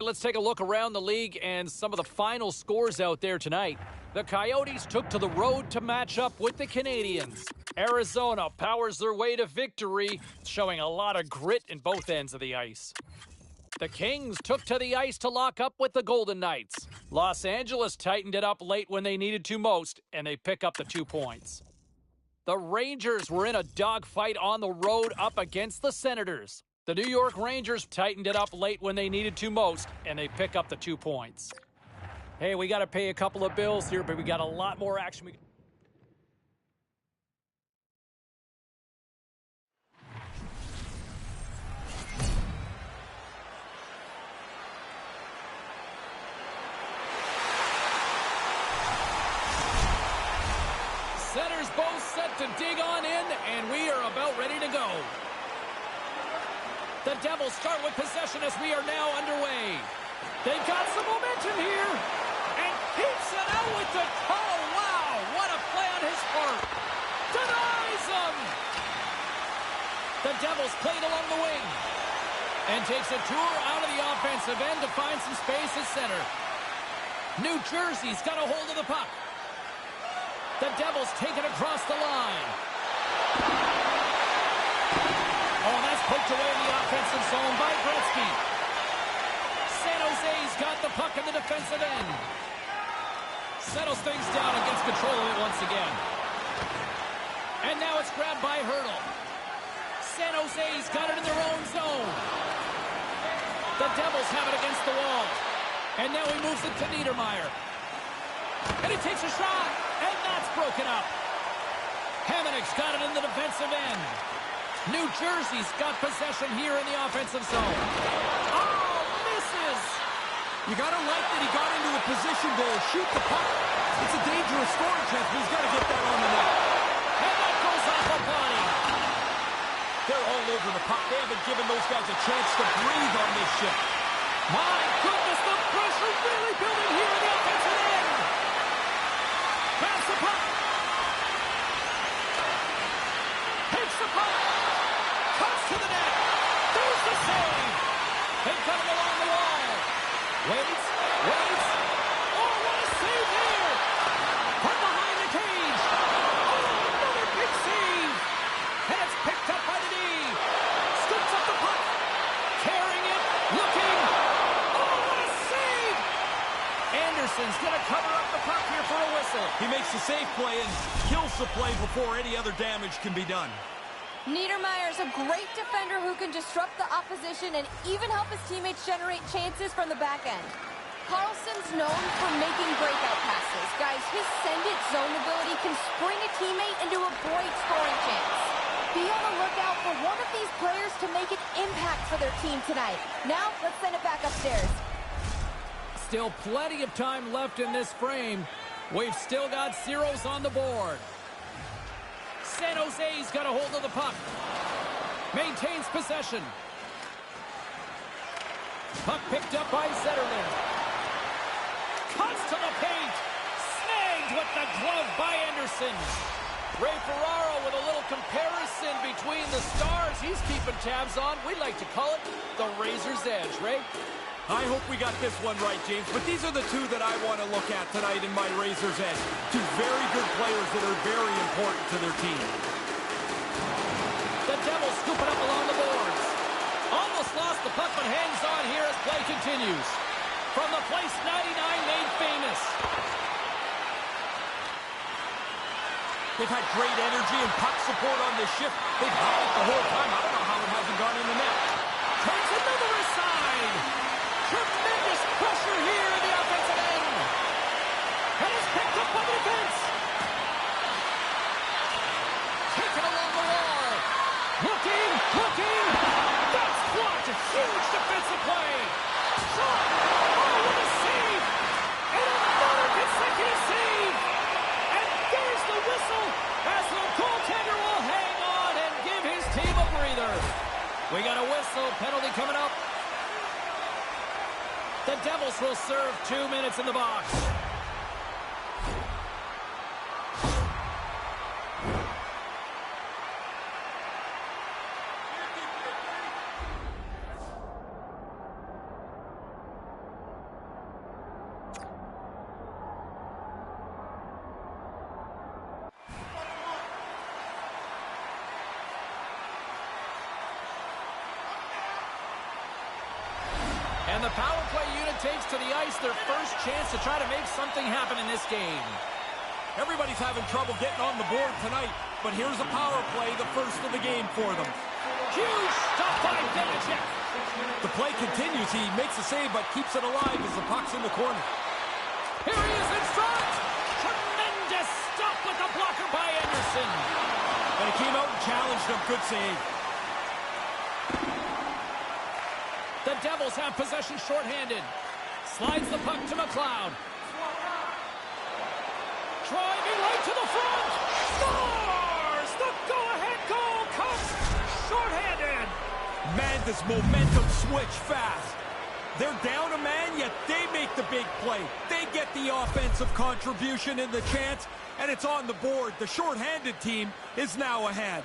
let's take a look around the league and some of the final scores out there tonight. The Coyotes took to the road to match up with the Canadiens. Arizona powers their way to victory, showing a lot of grit in both ends of the ice. The Kings took to the ice to lock up with the Golden Knights. Los Angeles tightened it up late when they needed to most, and they pick up the 2 points. The Rangers were in a dogfight on the road up against the Senators. The New York Rangers tightened it up late when they needed to most, and they pick up the 2 points. Hey, we got to pay a couple of bills here, but we got a lot more action. Centers both set to dig on in, and we are about ready to go. The Devils start with possession as we are now underway. They've got some momentum here, and keeps it out with the toe. Wow, what a play on his part. Denies him. The Devils played along the wing, and takes a tour out of the offensive end to find some space at center. New Jersey's got a hold of the puck. The Devils take it across the line. Oh, that's poked away in the offensive zone by Gretzky. San Jose's got the puck in the defensive end. Settles things down and gets control of it once again. And now it's grabbed by Hurdle. San Jose's got it in their own zone. The Devils have it against the wall. And now he moves it to Niedermeyer. And he takes a shot, and that's broken up. Hamannik's got it in the defensive end. New Jersey's got possession here in the offensive zone. Oh, misses! You gotta like that he got into a position to shoot the puck. It's a dangerous scoring chance, but he's gotta get that on the net. And that goes off a body. They're all over the puck. They haven't given those guys a chance to breathe on this ship. My goodness, the pressure really building here in the offensive end. Grabs the puck. Takes the puck. Cuts to the net. There's the save. They've got him along the wall. Waits. Oh, what a save here. From behind the cage. Oh, another big save. And it's picked up by the D. Scoops up the puck. Carrying it. Looking. Oh, what a save. Anderson's going to cover up the puck here for a whistle. He makes the safe play and kills the play before any other damage can be done. Niedermeyer's a great defender who can disrupt the opposition and even help his teammates generate chances from the back end. Carlson's known for making breakout passes. Guys, his send-it zone ability can spring a teammate into a great scoring chance. Be on the lookout for one of these players to make an impact for their team tonight. Now, let's send it back upstairs. Still plenty of time left in this frame. We've still got zeros on the board. San Jose's got a hold of the puck. Maintains possession. Puck picked up by Zetterlund. Cuts to the paint. Snagged with the glove by Anderson. Ray Ferraro with a little comparison between the stars he's keeping tabs on. We like to call it the Razor's Edge. Ray? I hope we got this one right, James, but these are the two that I want to look at tonight in my Razor's Edge. Two very good players that are very important to their team. The Devils scoop it up along the boards. Almost lost the puck, but hangs on here as play continues. From the place 99 made famous. They've had great energy and puck support on this shift. They've had it the whole time. I don't know how it hasn't gone in the net. Turns another aside. Tremendous pressure here in the offensive end. And it's picked up by the defense. Taken along the wall. Looking. That's blocked. Huge defensive play. Shot. Oh, what a save. And another consecutive save. And there's the whistle as the goaltender will hang on and give his team a breather. We got a whistle. Penalty coming up. The Devils will serve 2 minutes in the box. And the power play unit takes to the ice their first chance to try to make something happen in this game. Everybody's having trouble getting on the board tonight, but here's a power play, the first of the game for them. Huge stop by Vanacek. The play continues. He makes a save, but keeps it alive as the puck's in the corner. Here he is in front. Tremendous stop with the blocker by Anderson. And he came out and challenged him. Good save. The Devils have possession shorthanded. Slides the puck to McLeod. Driving right to the front. Scores! The go-ahead goal comes shorthanded. Man, this momentum switch fast. They're down a man, yet they make the big play. They get the offensive contribution and the chance, and it's on the board. The shorthanded team is now ahead.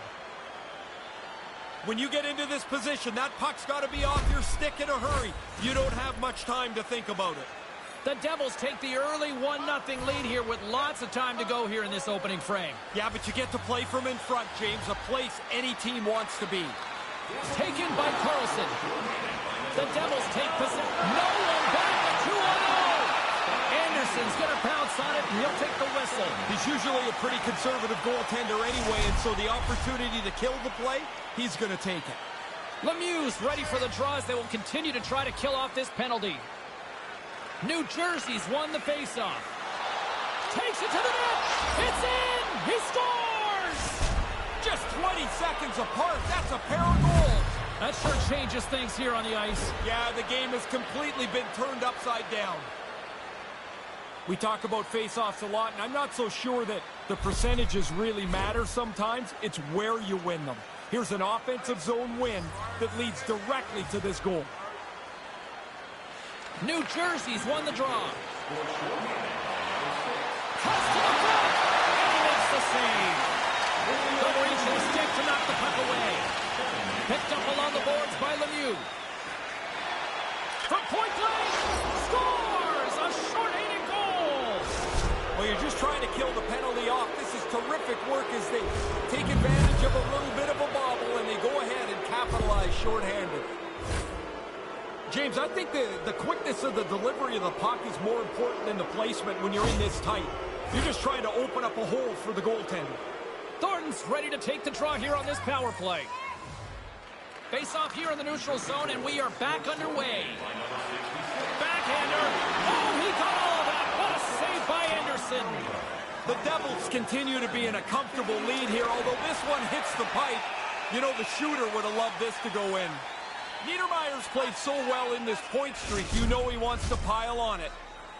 When you get into this position, that puck's got to be off your stick in a hurry. You don't have much time to think about it. The Devils take the early 1-0 lead here with lots of time to go here in this opening frame. Yeah, but you get to play from in front, James, a place any team wants to be. Taken by Carlson. The Devils take possession. No one back at 2-0. Anderson's going to pounce on it, and he'll take the whistle. He's usually a pretty conservative goaltender anyway, and so the opportunity to kill the play, he's going to take it. Lemieux's ready for the draw as they will continue to try to kill off this penalty. New Jersey's won the faceoff. Takes it to the net. It's in. He scores. Just 20 seconds apart. That's a pair of goals. That sure changes things here on the ice. Yeah, the game has completely been turned upside down. We talk about faceoffs a lot, and I'm not so sure that the percentages really matter sometimes. It's where you win them. Here's an offensive zone win that leads directly to this goal. New Jersey's won the draw. Cuts to the front, and he makes the save. Good reach and stick to knock the puck away. Picked up along the boards by Lemieux. From point blank, scores! A short-handed goal! Well, you're just trying to kill the penalty off. This is terrific work as they take advantage of a little bit of a bobble, and they go ahead and capitalize short-handed. James, I think the quickness of the delivery of the puck is more important than the placement when you're in this tight. You're just trying to open up a hole for the goaltender. Thornton's ready to take the draw here on this power play. Face off here in the neutral zone, and we are back underway. Backhander. Oh, he got all of that. What a save by Anderson. The Devils continue to be in a comfortable lead here, although this one hits the pipe. You know, the shooter would have loved this to go in. Niedermayer's played so well in this point streak, you know he wants to pile on it.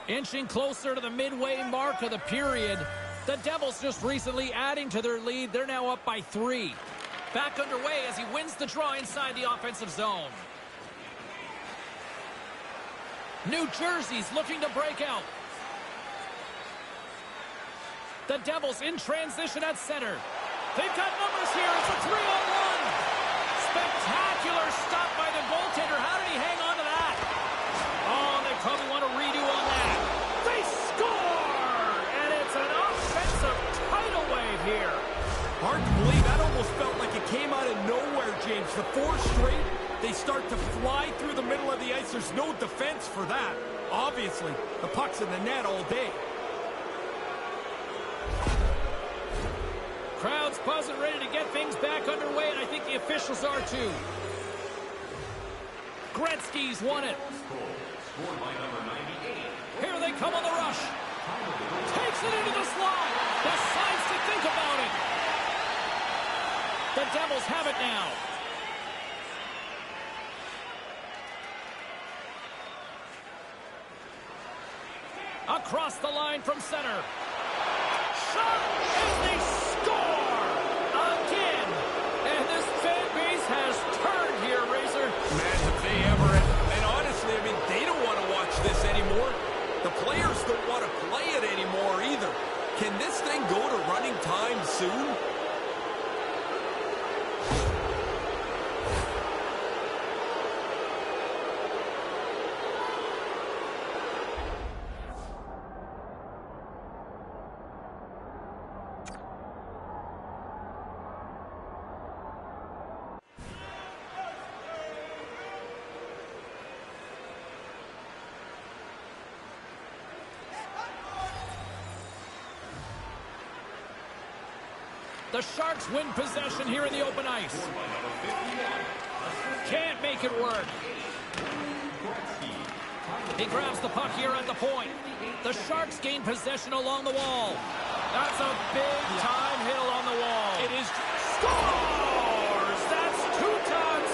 Inching closer to the midway mark of the period. The Devils just recently adding to their lead. They're now up by 3. Back underway as he wins the draw inside the offensive zone. New Jersey's looking to break out. The Devils in transition at center. They've got numbers here. It's a 3-on-1. Spectacular stop by the goaltender. How did he hang on to that? Oh, they probably want a redo on that. They score! And it's an offensive tidal wave here. Hard to believe. That almost felt like it came out of nowhere, James. The 4 straight, they start to fly through the middle of the ice. There's no defense for that. Obviously, the puck's in the net all day. Crowd's buzzing, ready to get things back underway, and I think the officials are too. Gretzky's won it. Here they come on the rush. Takes it into the slot. Decides to think about it. The Devils have it now. Across the line from center. Shot, and they score again. And this fan base has turned here, Razor. Man, have they ever. And honestly, I mean, they don't want to watch this anymore. The players don't want to play it anymore either. Can this thing go to running time soon? The Sharks win possession here in the open ice. Can't make it work. He grabs the puck here at the point. The Sharks gain possession along the wall. That's a big-time hit along the wall. It is. Scores! That's two times.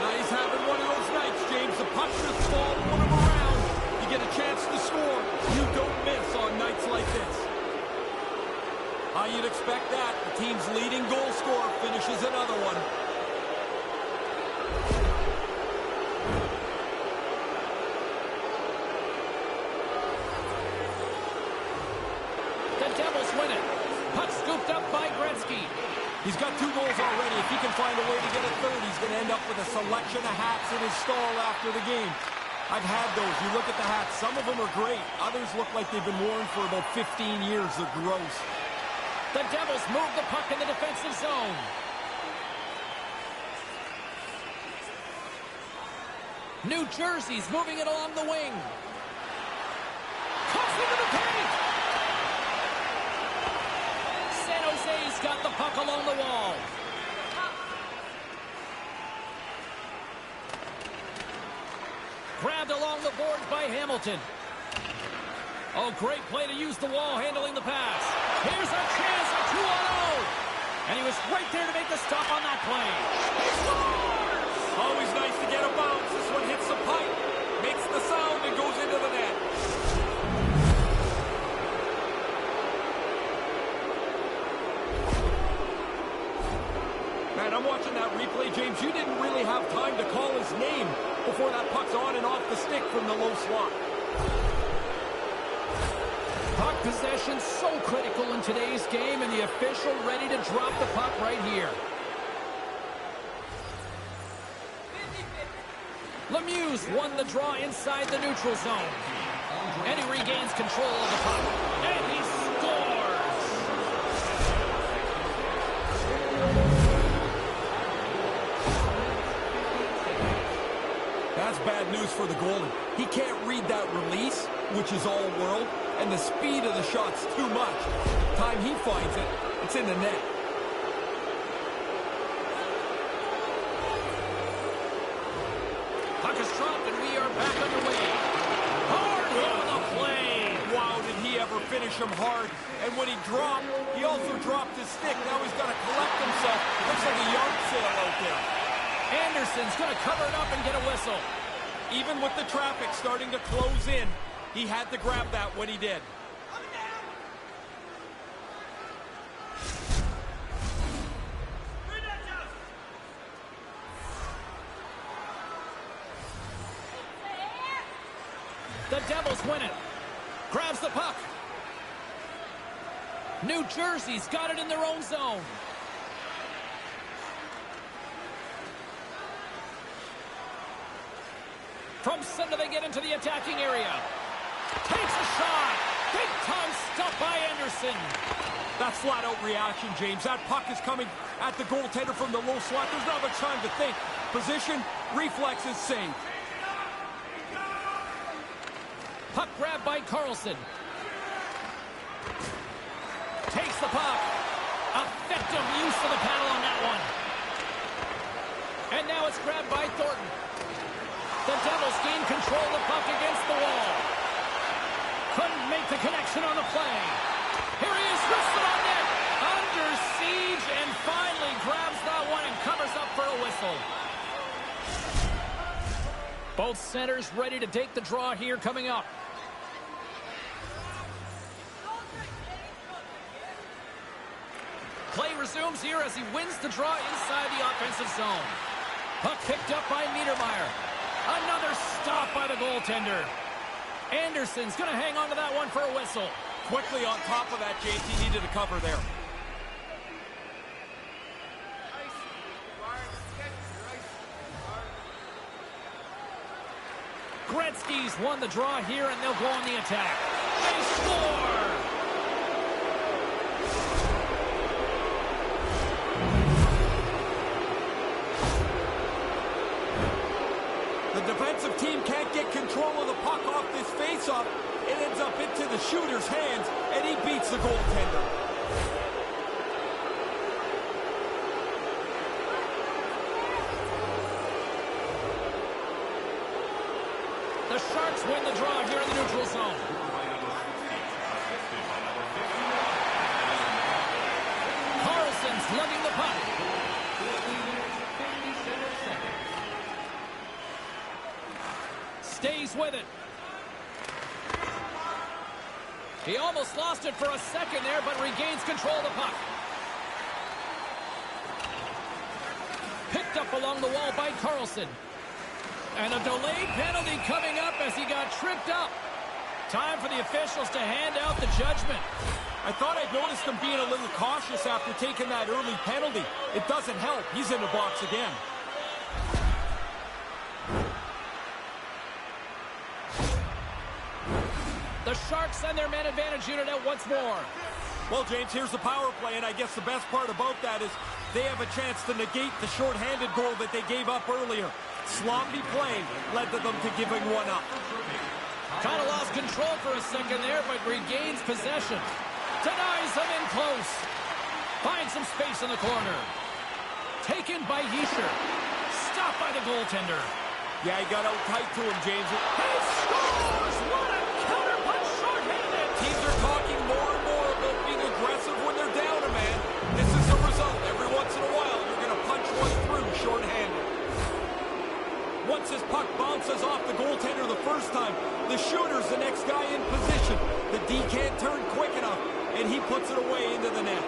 Now he's having one of those nights, James. The puck just fall one of them around. You get a chance to score. You don't miss on nights like this. How you'd expect that. The team's leading goal scorer finishes another one. The Devils win it. Puck scooped up by Gretzky. He's got 2 goals already. If he can find a way to get a third, he's going to end up with a selection of hats in his stall after the game. I've had those. You look at the hats. Some of them are great. Others look like they've been worn for about 15 years. They're gross. The Devils move the puck in the defensive zone. New Jersey's moving it along the wing. Cuts into the paint. San Jose's got the puck along the wall. Grabbed along the boards by Hamilton. Oh, great play to use the wall handling the pass. Here's a chance, a 2-on-0. And he was right there to make the stop on that play. He scores! Always nice to get a bounce. This one hits the pipe, makes the sound, and goes into the net. Man, I'm watching that replay, James. You didn't really have time to call his name before that puck's on and off the stick from the low slot. Puck possession so critical in today's game, and the official ready to drop the puck right here. Lemieux won the draw inside the neutral zone. And he regains control of the puck. And he scores! That's bad news for the goalie. He can't read that release, which is all world, and the speed of the shot's too much. Time he finds it, it's in the net. Puck is dropped, and we are back underway. Hard hit on the play. Wow, did he ever finish him hard. And when he dropped, he also dropped his stick. Now he's got to collect himself. Looks like a yard sale out there. Anderson's going to cover it up and get a whistle. Even with the traffic starting to close in, he had to grab that when he did. The Devils win it. Grabs the puck. New Jersey's got it in their own zone. From center, they get into the attacking area. Takes a shot. Big time stop by Anderson. That's flat-out reaction, James. That puck is coming at the goaltender from the low slot. There's not much time to think. Position, reflexes, save. Puck grabbed by Carlson. Takes the puck. Effective use of the paddle on that one. And now it's grabbed by Thornton. The Devils gain control of the puck against the wall. Couldn't make the connection on the play. Here he is, wristed on net. Under siege, and finally grabs that one and covers up for a whistle. Both centers ready to take the draw here coming up. Play resumes here as he wins the draw inside the offensive zone. Puck picked up by Niedermeyer. Another stop by the goaltender. Anderson's going to hang on to that one for a whistle. Quickly on top of that, James, he needed a cover there. Gretzky's won the draw here, and they'll go on the attack. They score! The defensive team can't get control of the puck off this face-off. It ends up into the shooter's hands, and he beats the goaltender. Sharks win the draw here in the neutral zone. Carlson's lugging the puck. Stays with it. He almost lost it for a second there, but regains control of the puck. Picked up along the wall by Carlson. And a delayed penalty coming up as he got tripped up. Time for the officials to hand out the judgment. I thought I'd noticed him being a little cautious after taking that early penalty. It doesn't help. He's in the box again. The Sharks send their man advantage unit out once more. Well, James, here's the power play, and I guess the best part about that is they have a chance to negate the shorthanded goal that they gave up earlier. Sloppy play led to them to giving one up. Kind of lost control for a second there, but regains possession. Denies him in close. Finds some space in the corner. Taken by Heischer. Stopped by the goaltender. Yeah, he got out tight to him, James. He scores! What a counterpunch shorthanded! Teams are talking more and more about being aggressive when they're down a man. This is the result. Every once in a while, you're going to punch one through shorthanded. Once his puck bounces off the goaltender the first time, the shooter's the next guy in position. The D can't turn quick enough, and he puts it away into the net.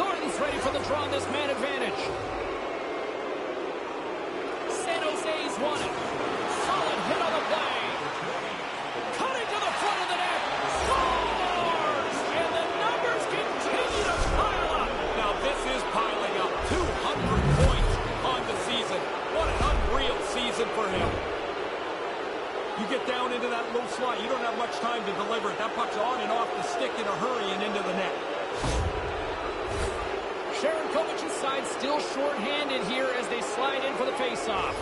Thornton's ready for the draw on this man advantage. San Jose's won it. Solid hit on the play. Cutting to the front of the net. Scores! And the numbers continue to pile up. Now this is piling up. 200 points on the season. What an unreal season for him. You get down into that low slot, you don't have much time to deliver it. That puck's on and off the stick in a hurry and into the net. Sharon Kovic's side still short-handed here as they slide in for the face-off.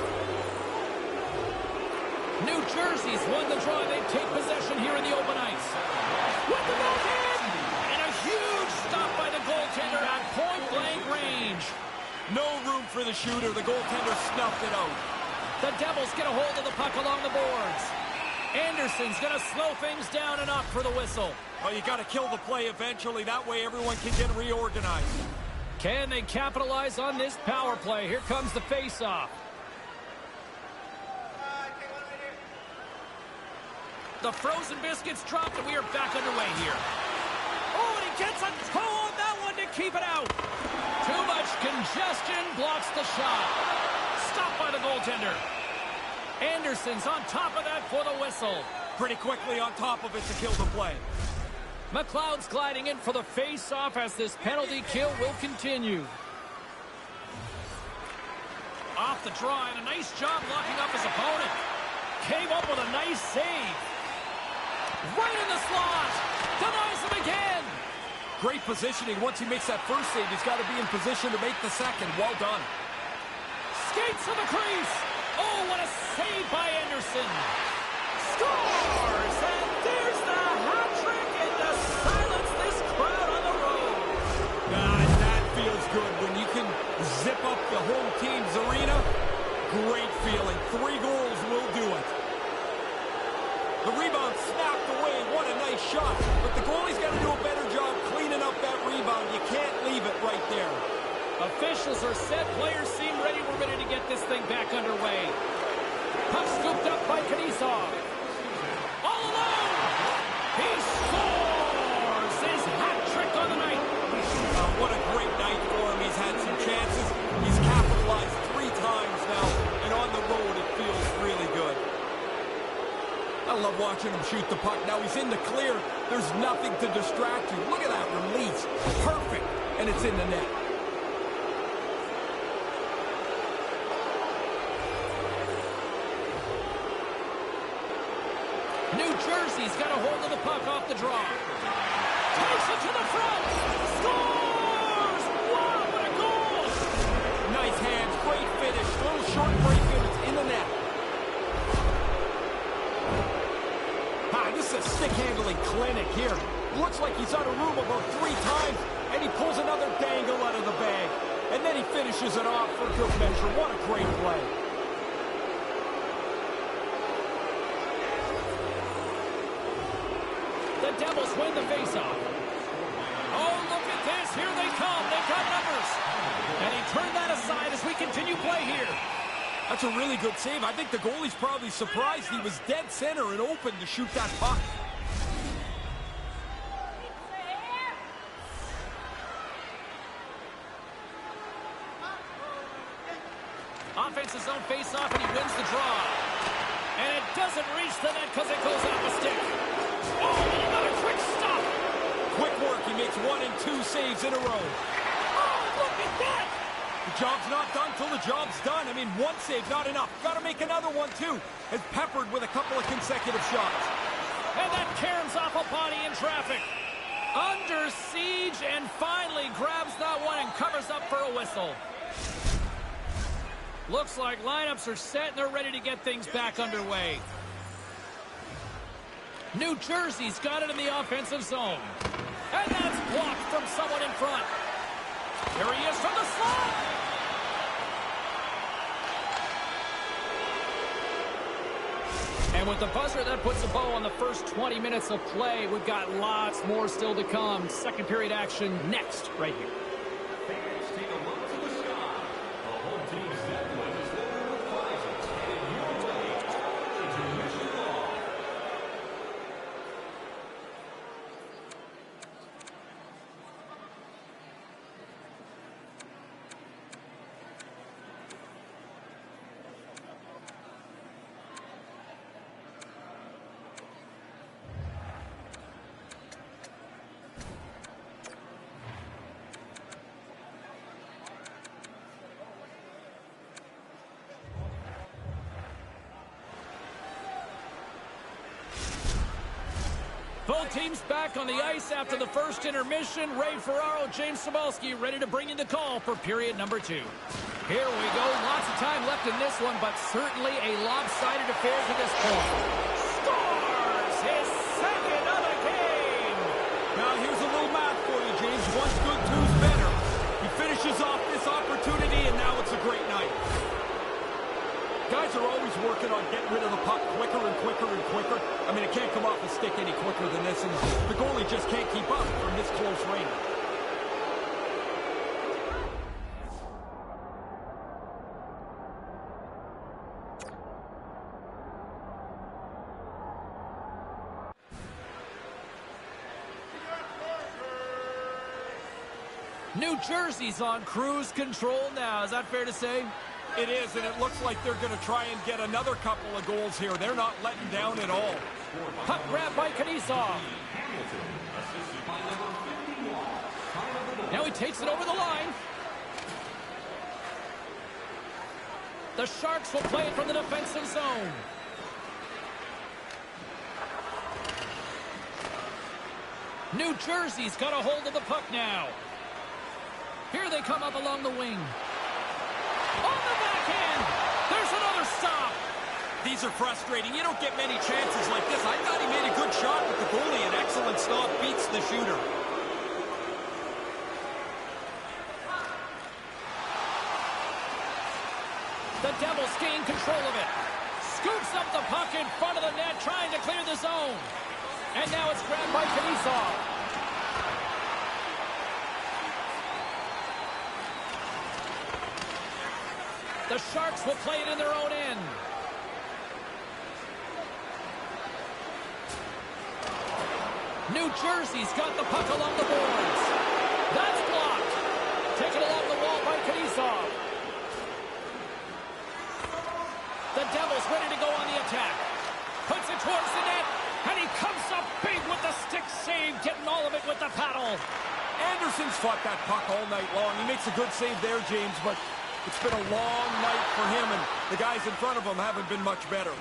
New Jersey's won the draw. They take possession here in the open ice. With the backhand! And a huge stop by the goaltender at point-blank range. No room for the shooter. The goaltender snuffed it out. The Devils get a hold of the puck along the boards. Anderson's going to slow things down and up for the whistle. Well, you got to kill the play eventually. That way everyone can get reorganized. Can they capitalize on this power play? Here comes the face-off. The frozen biscuits dropped, and we are back underway here. Oh, and he gets a toe on that one to keep it out. Too much congestion blocks the shot. Stopped by the goaltender. Anderson's on top of that for the whistle. Pretty quickly on top of it to kill the play. McLeod's gliding in for the face-off as this penalty kill will continue. Off the draw, and a nice job locking up his opponent. Came up with a nice save. Right in the slot. Denies him again. Great positioning. Once he makes that first save, he's got to be in position to make the second. Well done. Skates to the crease. Oh, what a save by Anderson. Scores! And there's the hat trick and to silence this crowd on the road. That feels good. When you can zip up the home team's arena, great feeling. 3 goals will do it. The rebound snapped away. What a nice shot. But the goalie's got to do a better job cleaning up that rebound. You can't leave it right there. Officials are set. Players seem ready. We're ready to get this thing back underway. Puck scooped up by Knizov. All alone. He scores his hat trick on the night. What a great night for him. He's had some chances. He's capitalized 3 times now. And on the road, it feels really good. I love watching him shoot the puck. Now he's in the clear. There's nothing to distract you. Look at that release. Perfect. And it's in the net. New Jersey's got a hold of the puck off the draw. Takes it to the front. Scores! Wow, what a goal! Nice hands, great finish. Little short break and it's in the net. This is a stick-handling clinic here. Looks like he's out of room about 3 times, and he pulls another dangle out of the bag. And then he finishes it off for good measure. What a great play. Devils win the faceoff. Oh, look at this. Here they come. They've got numbers. And he turned that aside as we continue play here. That's a really good save. I think the goalie's probably surprised he was dead center and open to shoot that puck. Offensive zone face-off, and he wins the draw. And it doesn't reach the net because it goes off a stick. Oh, and another quick stop. Quick work. He makes 1 and 2 saves in a row. Oh, look at that. The job's not done till the job's done. I mean, one save, not enough. Got to make another one, too. As peppered with a couple of consecutive shots. And that caroms off a body in traffic. Under siege, and finally grabs that one and covers up for a whistle. Looks like lineups are set and they're ready to get things back underway. New Jersey's got it in the offensive zone. And that's blocked from someone in front. Here he is from the slot. And with the buzzer, that puts a bow on the first 20 minutes of play. We've got lots more still to come. Second period action next, right here. Both teams back on the ice after the first intermission. Ray Ferraro, James Cybulski ready to bring in the call for period number 2. Here we go. Lots of time left in this one, but certainly a lopsided affair to this point. Scores his second of the game. Now here's a little math for you, James. One's good, two's better. He finishes off this opportunity, and now it's a great night. Guys are always working on getting rid of the puck quicker and quicker and quicker. I mean, it can't come off the stick any quicker than this, and the goalie just can't keep up from this close range. New Jersey's on cruise control now. Is that fair to say? It is, and it looks like they're going to try and get another couple of goals here. They're not letting down at all. Puck grab by Kniazev. Now he takes it over the line. The Sharks will play it from the defensive zone. New Jersey's got a hold of the puck now. Here they come up along the wing. On the backhand, there's another stop. These are frustrating. You don't get many chances like this. I thought he made a good shot with the goalie. An excellent stop beats the shooter. The Devils gain control of it. Scoops up the puck in front of the net, trying to clear the zone. And now it's grabbed by Kniazev. The Sharks will play it in their own end. New Jersey's got the puck along the boards. That's blocked. Taken along the wall by Kniazev. The Devils ready to go on the attack. Puts it towards the net, and he comes up big with the stick save, getting all of it with the paddle. Anderson's fought that puck all night long. He makes a good save there, James, but it's been a long night for him, and the guys in front of him haven't been much better.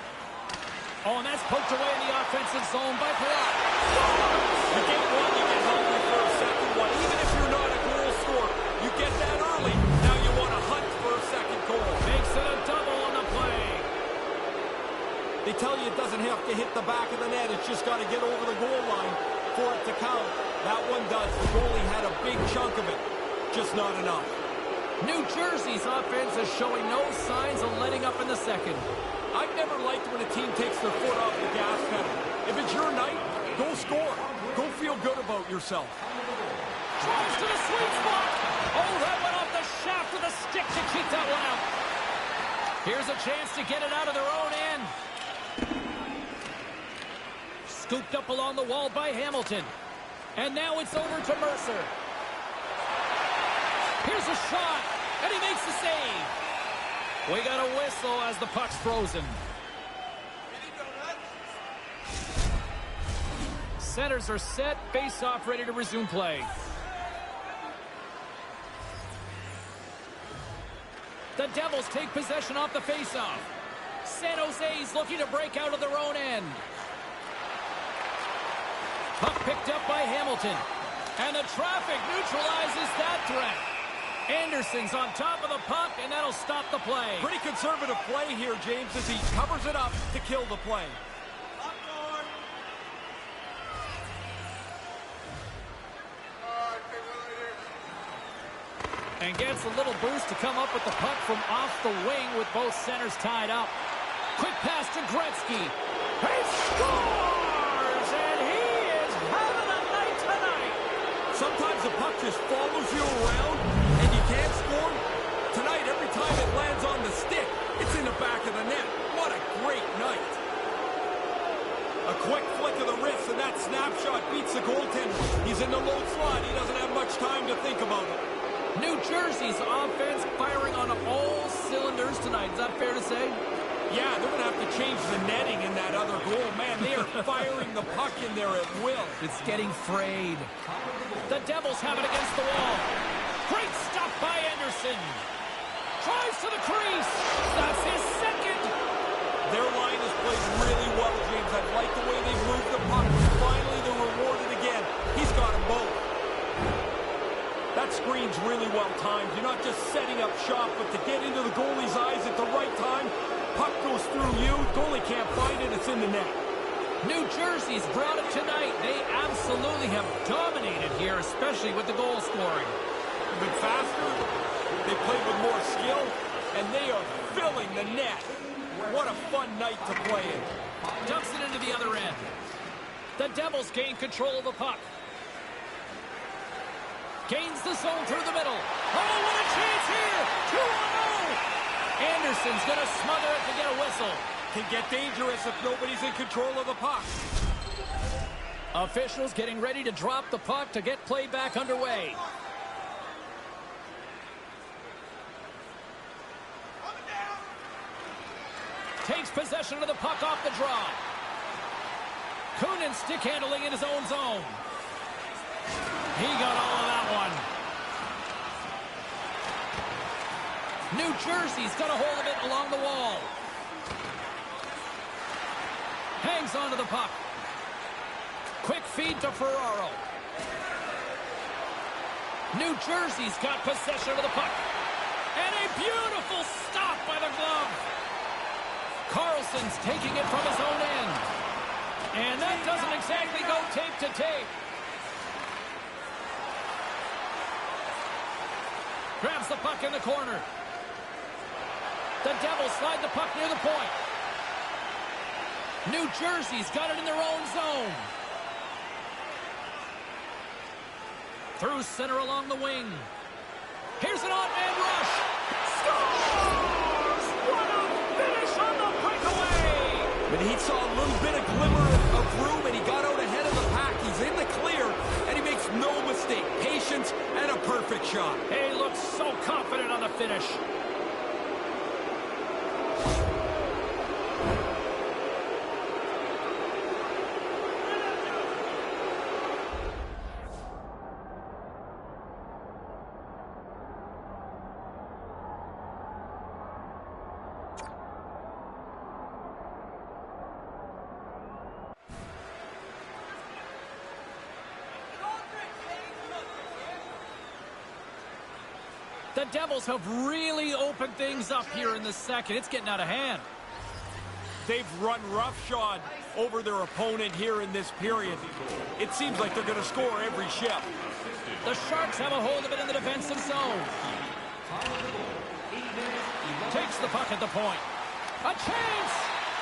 Oh, and that's poked away in the offensive zone by Palat. You get one, you get hungry for a second one. Even if you're not a goal scorer, you get that early. Now you want to hunt for a second goal. Makes it a double on the play. They tell you it doesn't have to hit the back of the net. It's just got to get over the goal line for it to count. That one does. The goalie had a big chunk of it. Just not enough. New Jersey's offense is showing no signs of letting up in the second. I've never liked when a team takes their foot off the gas pedal. If it's your night, go score. Go feel good about yourself. Drives to the sweet spot. Oh, that went off the shaft of the stick to keep that one out. Here's a chance to get it out of their own end. Scooped up along the wall by Hamilton. And now it's over to Mercer. Here's a shot, and he makes the save. We got a whistle as the puck's frozen. Centers are set, face-off ready to resume play. The Devils take possession off the face-off. San Jose's looking to break out of their own end. Puck picked up by Hamilton. And the traffic neutralizes that threat. Anderson's on top of the puck, and that'll stop the play. Pretty conservative play here, James, as he covers it up to kill the play. And gets a little boost to come up with the puck from off the wing with both centers tied up. Quick pass to Gretzky. He scores! And he is having a night tonight. Sometimes the puck just follows you around and you can't score. Tonight, every time it lands on the stick, it's in the back of the net. What a great night. A quick flick of the wrist, and that snapshot beats the goaltender. He's in the low slot. He doesn't have much time to think about it. New Jersey's offense firing on all cylinders tonight. Is that fair to say? Yeah, they're going to have to change the netting in that other goal. Man, they are firing the puck in there at will. It's getting frayed. The Devils have it against the wall. Great stop by Anderson. Tries to the crease. That's his second. Their line has played really well, James. I like the way they moved the puck. Finally, they're rewarded again. He's got them both. That screen's really well timed. You're not just setting up shop, but to get into the goalie's eyes at the right time, puck goes through you, goalie can't find it, it's in the net. New Jersey's brought it tonight. They absolutely have dominated here, especially with the goal scoring. They've been faster, they played with more skill, and they are filling the net. What a fun night to play in. Dumps it into the other end. The Devils gain control of the puck. Gains the zone through the middle. Oh, what a chance here! 2-on-0! Anderson's going to smother it to get a whistle. Can get dangerous if nobody's in control of the puck. Officials getting ready to drop the puck to get play back underway. Takes possession of the puck off the draw. Coonan stick handling in his own zone. He got all of that one. New Jersey's got a hold of it along the wall. Hangs onto the puck. Quick feed to Ferraro. New Jersey's got possession of the puck. And a beautiful stop by the glove. Carlson's taking it from his own end. And that doesn't exactly go tape to tape. Grabs the puck in the corner. The Devils slide the puck near the point. New Jersey's got it in their own zone. Through center along the wing. Here's an odd-man rush. Scores! What a finish on the breakaway! But he saw a little bit of glimmer of room, and he got out ahead of the pack. He's in the clear, and he makes no mistake. Patience and a perfect shot. He looks so confident on the finish. The Devils have really opened things up here in the second. It's getting out of hand. They've run roughshod over their opponent here in this period. It seems like they're going to score every shift. The Sharks have a hold of it in the defensive zone. Takes the puck at the point. A chance!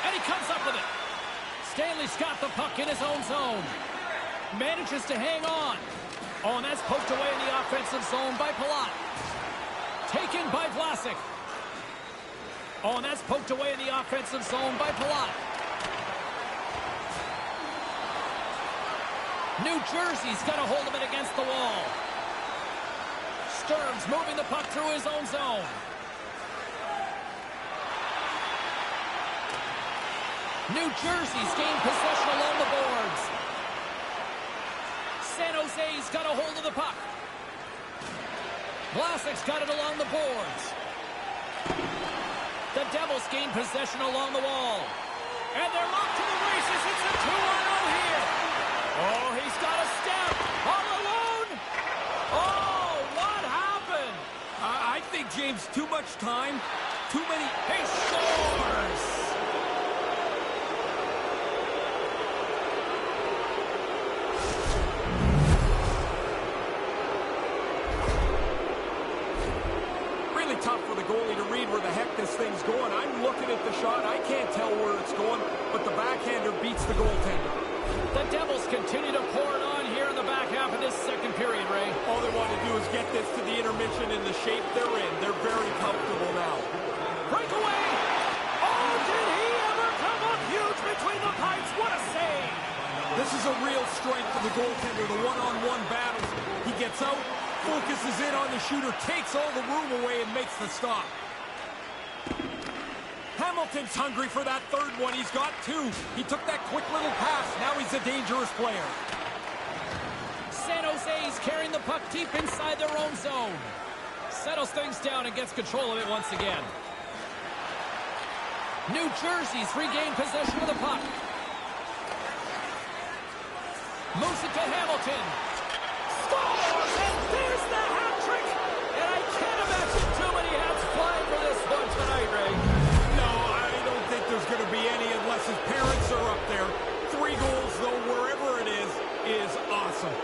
And he comes up with it. Stanley's got the puck in his own zone. Manages to hang on. Oh, and that's poked away in the offensive zone by Palat. Taken by Vlasic. Oh, and that's poked away in the offensive zone by Palat. New Jersey's got a hold of it against the wall. Stearns moving the puck through his own zone. New Jersey's gained possession along the boards. San Jose's got a hold of the puck. Vlasic's got it along the boards. The Devils gain possession along the wall. And they're off to the races. It's a 2-on-0 here. Oh, he's got a step. All alone. Oh, what happened? I think, James, too much time. Too many... He scores. Tough for the goalie to read where the heck this thing's going. I'm looking at the shot. I can't tell where it's going, but the backhander beats the goaltender. The Devils continue to pour it on here in the back half of this second period, Ray. All they want to do is get this to the intermission in the shape they're in. They're very comfortable now. Breakaway! Oh, did he ever come up huge between the pipes? What a save! This is a real strength of the goaltender, the one-on-one battles. He gets out, focuses in on the shooter, takes all the room away, and makes the stop. Hamilton's hungry for that third one. He's got two. He took that quick little pass. Now he's a dangerous player. San Jose's carrying the puck deep inside their own zone. Settles things down and gets control of it once again. New Jersey's regained possession of the puck. Moves it to Hamilton. Scores! And there's the hat trick! And I can't imagine too many hats flying for this one tonight, Ray. No, I don't think there's going to be any unless his parents are up there. 3 goals, though, wherever it is awesome.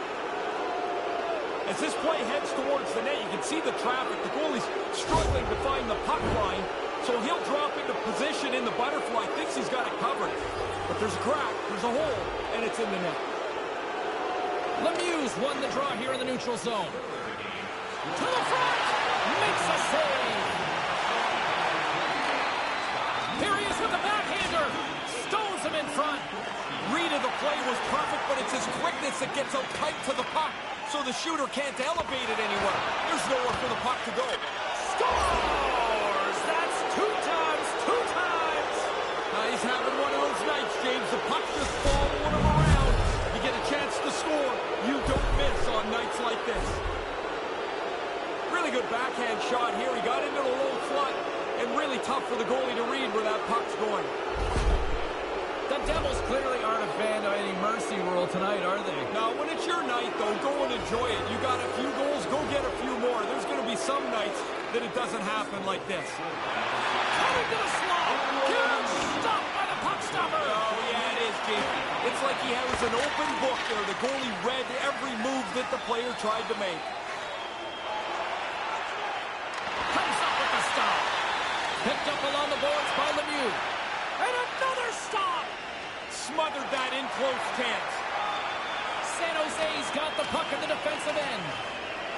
As this play heads towards the net, you can see the traffic. The goalie's struggling to find the puck line, so he'll drop into position in the butterfly. Thinks he's got it covered. But there's a crack, there's a hole, and it's in the net. Lemieux won the draw here in the neutral zone. To the front! Makes a save! Here he is with the backhander! Stones him in front! Read of the play was perfect, but it's his quickness that gets out tight to the puck, so the shooter can't elevate it anywhere. There's nowhere for the puck to go. Scores! That's 2 times! He's having one of those nights, James. The puck's just following him around. You get a chance to score. You don't miss on nights like this. Really good backhand shot here. He got into the low front, and really tough for the goalie to read where that puck's going. The Devils clearly aren't a fan of any mercy rule tonight, are they? Now, when it's your night, though, go and enjoy it. You got a few goals, go get a few more. There's going to be some nights that it doesn't happen like this. Coming to the slot. Stopped by the puck stopper. Oh, yeah, it is, Jake. It's like he was an open book there. The goalie read every move that the player tried to make. Comes up with the stop. Picked up along the boards by Lemieux. And another stop. Smothered that in close chance. San Jose's got the puck in the defensive end.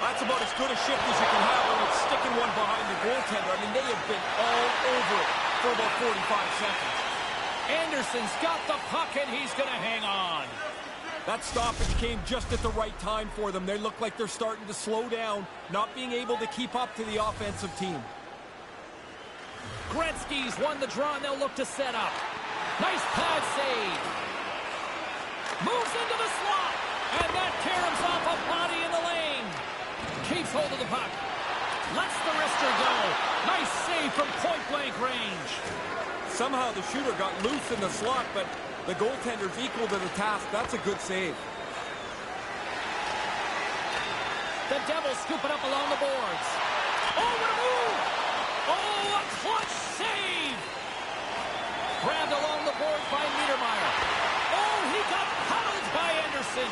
That's about as good a shift as you can have when it's sticking one behind the goaltender. I mean, they have been all over it for about 45 seconds. Anderson's got the puck, and he's going to hang on. That stoppage came just at the right time for them. They look like they're starting to slow down, not being able to keep up to the offensive team. Gretzky's won the draw, and they'll look to set up. Nice pad save. Moves into the slot, and that caroms off a body in the lane. Keeps hold of the puck. Lets the wrister go. Nice save from point-blank range. Somehow the shooter got loose in the slot, but the goaltender's equal to the task. That's a good save. The Devils scoop it up along the boards. Oh, what a move! Oh, a clutch save! Grabbed along the boards by Niedermeyer. Oh, he got puddled by Anderson.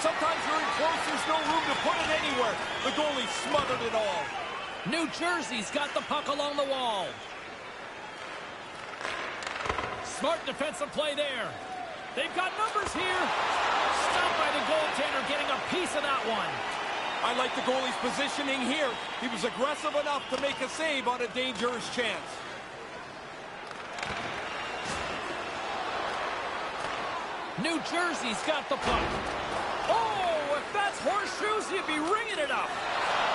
Sometimes you're in close, there's no room to put it anywhere. The goalie smothered it all. New Jersey's got the puck along the wall. Smart defensive play there. They've got numbers here. Stopped by the goaltender, getting a piece of that one. I like the goalie's positioning here. He was aggressive enough to make a save on a dangerous chance. New Jersey's got the puck. Oh, if that's horseshoes, you'd be ringing it up.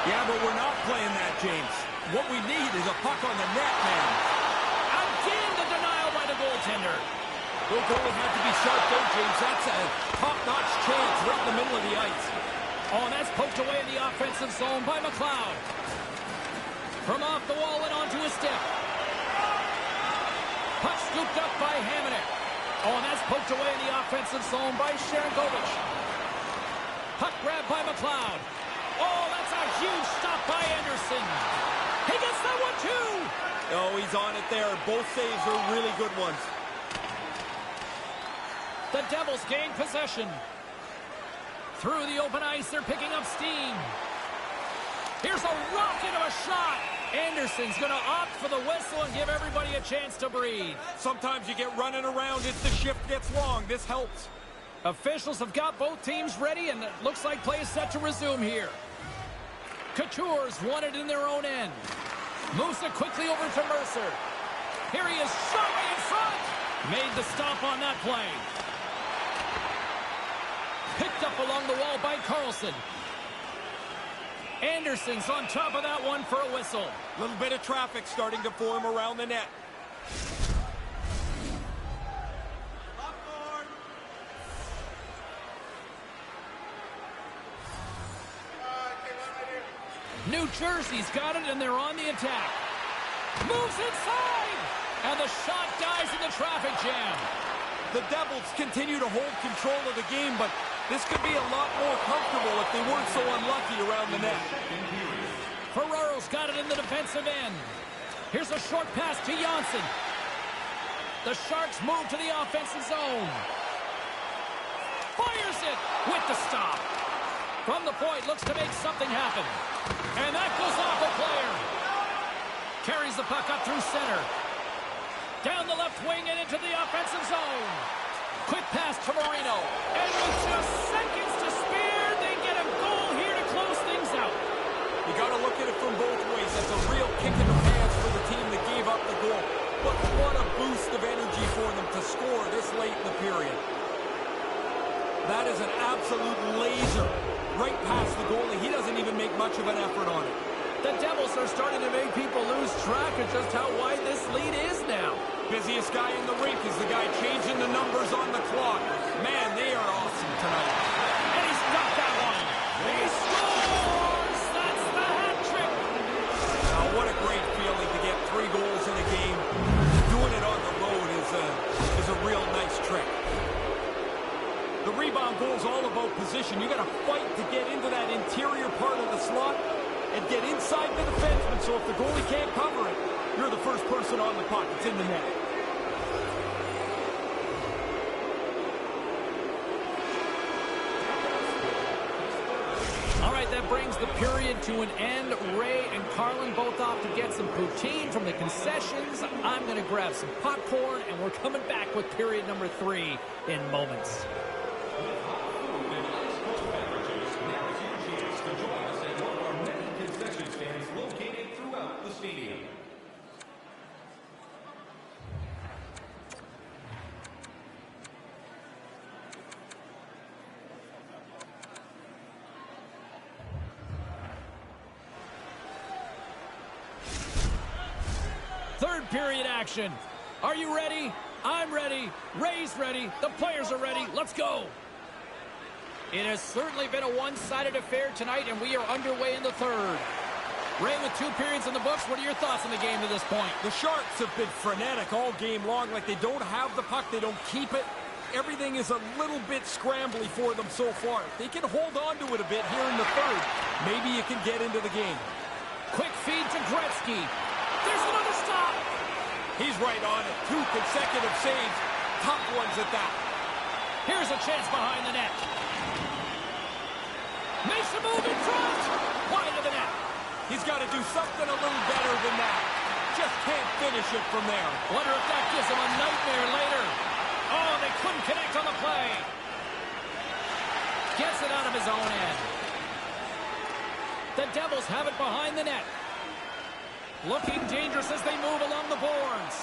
Yeah, but we're not playing that, James. What we need is a puck on the net, man. Again, the denial by the goaltender. The goalie had to be sharp there, James. That's a top-notch chance right in the middle of the ice. Oh, and that's poked away in the offensive zone by McLeod. From off the wall and onto his stick. Puck scooped up by Hamonic. Oh, and that's poked away in the offensive zone by Sharangovich. Puck grabbed by McLeod. Oh, that's a huge stop by Anderson. He gets that one, too. Oh, he's on it there. Both saves are really good ones. The Devils gain possession. Through the open ice, they're picking up steam. Here's a rocket of a shot. Anderson's going to opt for the whistle and give everybody a chance to breathe. Sometimes you get running around if the shift gets long. This helps. Officials have got both teams ready, and it looks like play is set to resume here. Couture's won it in their own end. Moves it quickly over to Mercer. Here he is, shot way in front. Made the stop on that play. Picked up along the wall by Carlson. Anderson's on top of that one for a whistle. A little bit of traffic starting to form around the net. New Jersey's got it, and they're on the attack. Moves inside! And the shot dies in the traffic jam. The Devils continue to hold control of the game, but this could be a lot more comfortable if they weren't so unlucky around the net. Ferraro's got it in the defensive end. Here's a short pass to Janssen. The Sharks move to the offensive zone. Fires it with the stop. From the point, looks to make something happen. And that goes off a player. Carries the puck up through center. Down the left wing and into the offensive zone. Quick pass to Marino. And with just seconds to spare, they get a goal here to close things out. You got to look at it from both ways. That's a real kick in the pants for the team that gave up the goal. But what a boost of energy for them to score this late in the period. That is an absolute laser. Right past the goalie. He doesn't even make much of an effort on it. The Devils are starting to make people lose track of just how wide this lead is now. Busiest guy in the rink is the guy changing the numbers on the clock. Man, they are awesome tonight. And he's got that one. He scores! That's the hat trick. Now, what a great feeling to get 3 goals in a game. Doing it on the road is a real nice trick. The rebound goal is all about position. You got to fight to get into that interior part of the slot and get inside the defenseman, so if the goalie can't cover it, you're the first person on the puck. It's in the net. All right, that brings the period to an end. Ray and Carlin both off to get some poutine from the concessions. I'm going to grab some popcorn, and we're coming back with period number 3 in moments. Third period action. Are you ready? I'm ready. Ray's ready. The players are ready. Let's go. It has certainly been a one-sided affair tonight, and we are underway in the third. Ray, with 2 periods in the books, what are your thoughts on the game to this point? The Sharks have been frenetic all game long. Like, they don't have the puck. They don't keep it. Everything is a little bit scrambly for them so far. If they can hold on to it a bit here in the third, maybe you can get into the game. Quick feed to Gretzky. There's another stop. He's right on it. 2 consecutive saves. Top ones at that. Here's a chance behind the net. Makes a move in front. Wide of the net. He's got to do something a little better than that. Just can't finish it from there. Wonder if that gives him a nightmare later. Oh, they couldn't connect on the play. Gets it out of his own end. The Devils have it behind the net. Looking dangerous as they move along the boards.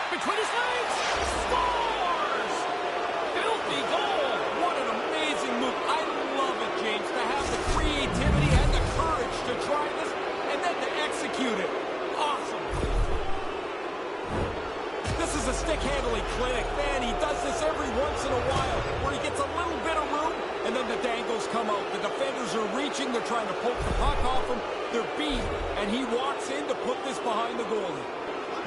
Between his legs. Scores! Filthy goal. What an amazing move. I love it, James, to have the creativity and the courage to try this and then to execute it. Awesome. This is a stick-handling clinic. Man, he does this every once in a while where he gets a little bit of room and then the dangles come out. The defenders are reaching. They're trying to poke the puck off him. They're beat, and he walks in to put this behind the goalie.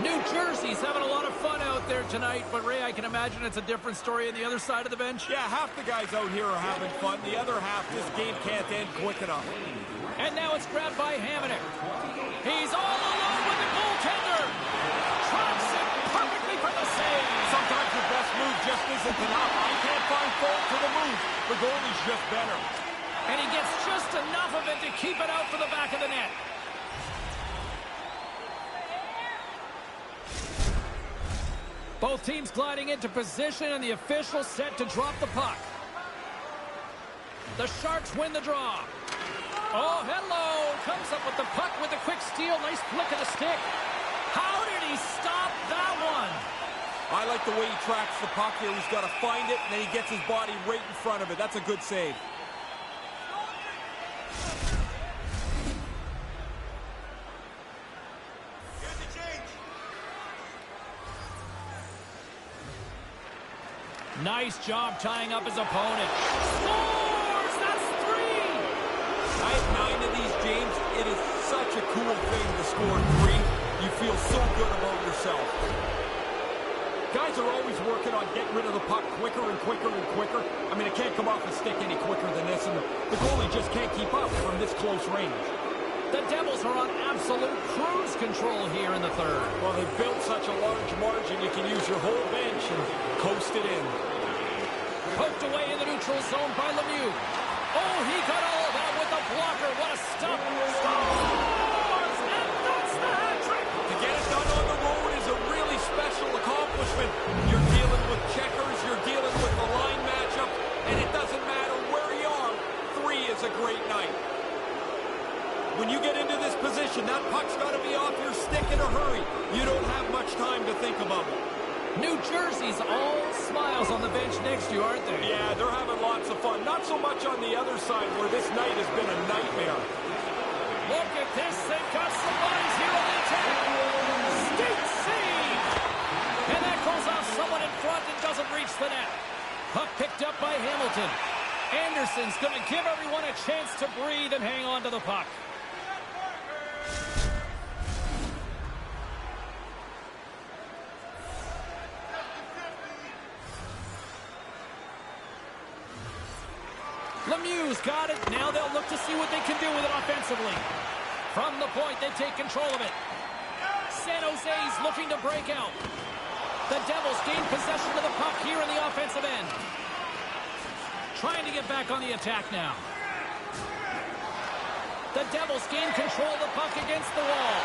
New Jersey's having a lot of fun out there tonight, but Ray, I can imagine it's a different story on the other side of the bench. Yeah, half the guys out here are having fun. The other half, this game can't end quick enough. And now it's grabbed by Hamonic. He's all alone with the goaltender. Traps it perfectly for the save. Sometimes your best move just isn't enough. I can't find fault for the move. The goalie's just better. And he gets just enough of it to keep it out for the back of the net. Both teams gliding into position, and the official set to drop the puck. The Sharks win the draw. Oh, hello. Comes up with the puck with a quick steal. Nice flick of the stick. How did he stop that one? I like the way he tracks the puck here. He's got to find it, and then he gets his body right in front of it. That's a good save. Nice job tying up his opponent. Scores! That's 3! I have 9 of these, James. It is such a cool thing to score 3. You feel so good about yourself. Guys are always working on getting rid of the puck quicker and quicker and quicker. I mean, it can't come off the stick any quicker than this, and the goalie just can't keep up from this close range. The Devils are on absolute cruise control here in the third. Well, they've built such a large margin, you can use your whole bench and coast it in. Poked away in the neutral zone by Lemieux. Oh, he got all of that with the blocker. What a stop. Scores! And that's the hat trick. To get it done on the road is a really special accomplishment. You're dealing with checkers, you're dealing with the line matchup, and it doesn't matter where you are. 3 is a great night. When you get into this position, that puck's got to be off your stick in a hurry. You don't have much time to think about it. New Jersey's all smiles on the bench next to you, aren't they? Yeah, they're having lots of fun. Not so much on the other side, where this night has been a nightmare. Look at this. They've got some bodies here on the attack. State save! And that goes off someone in front and doesn't reach the net. Puck picked up by Hamilton. Anderson's going to give everyone a chance to breathe and hang on to the puck. Lemieux's got it. Now they'll look to see what they can do with it offensively. From the point, they take control of it. San Jose's looking to break out. The Devils gain possession of the puck here in the offensive end. Trying to get back on the attack now. The Devils gain control of the puck against the wall.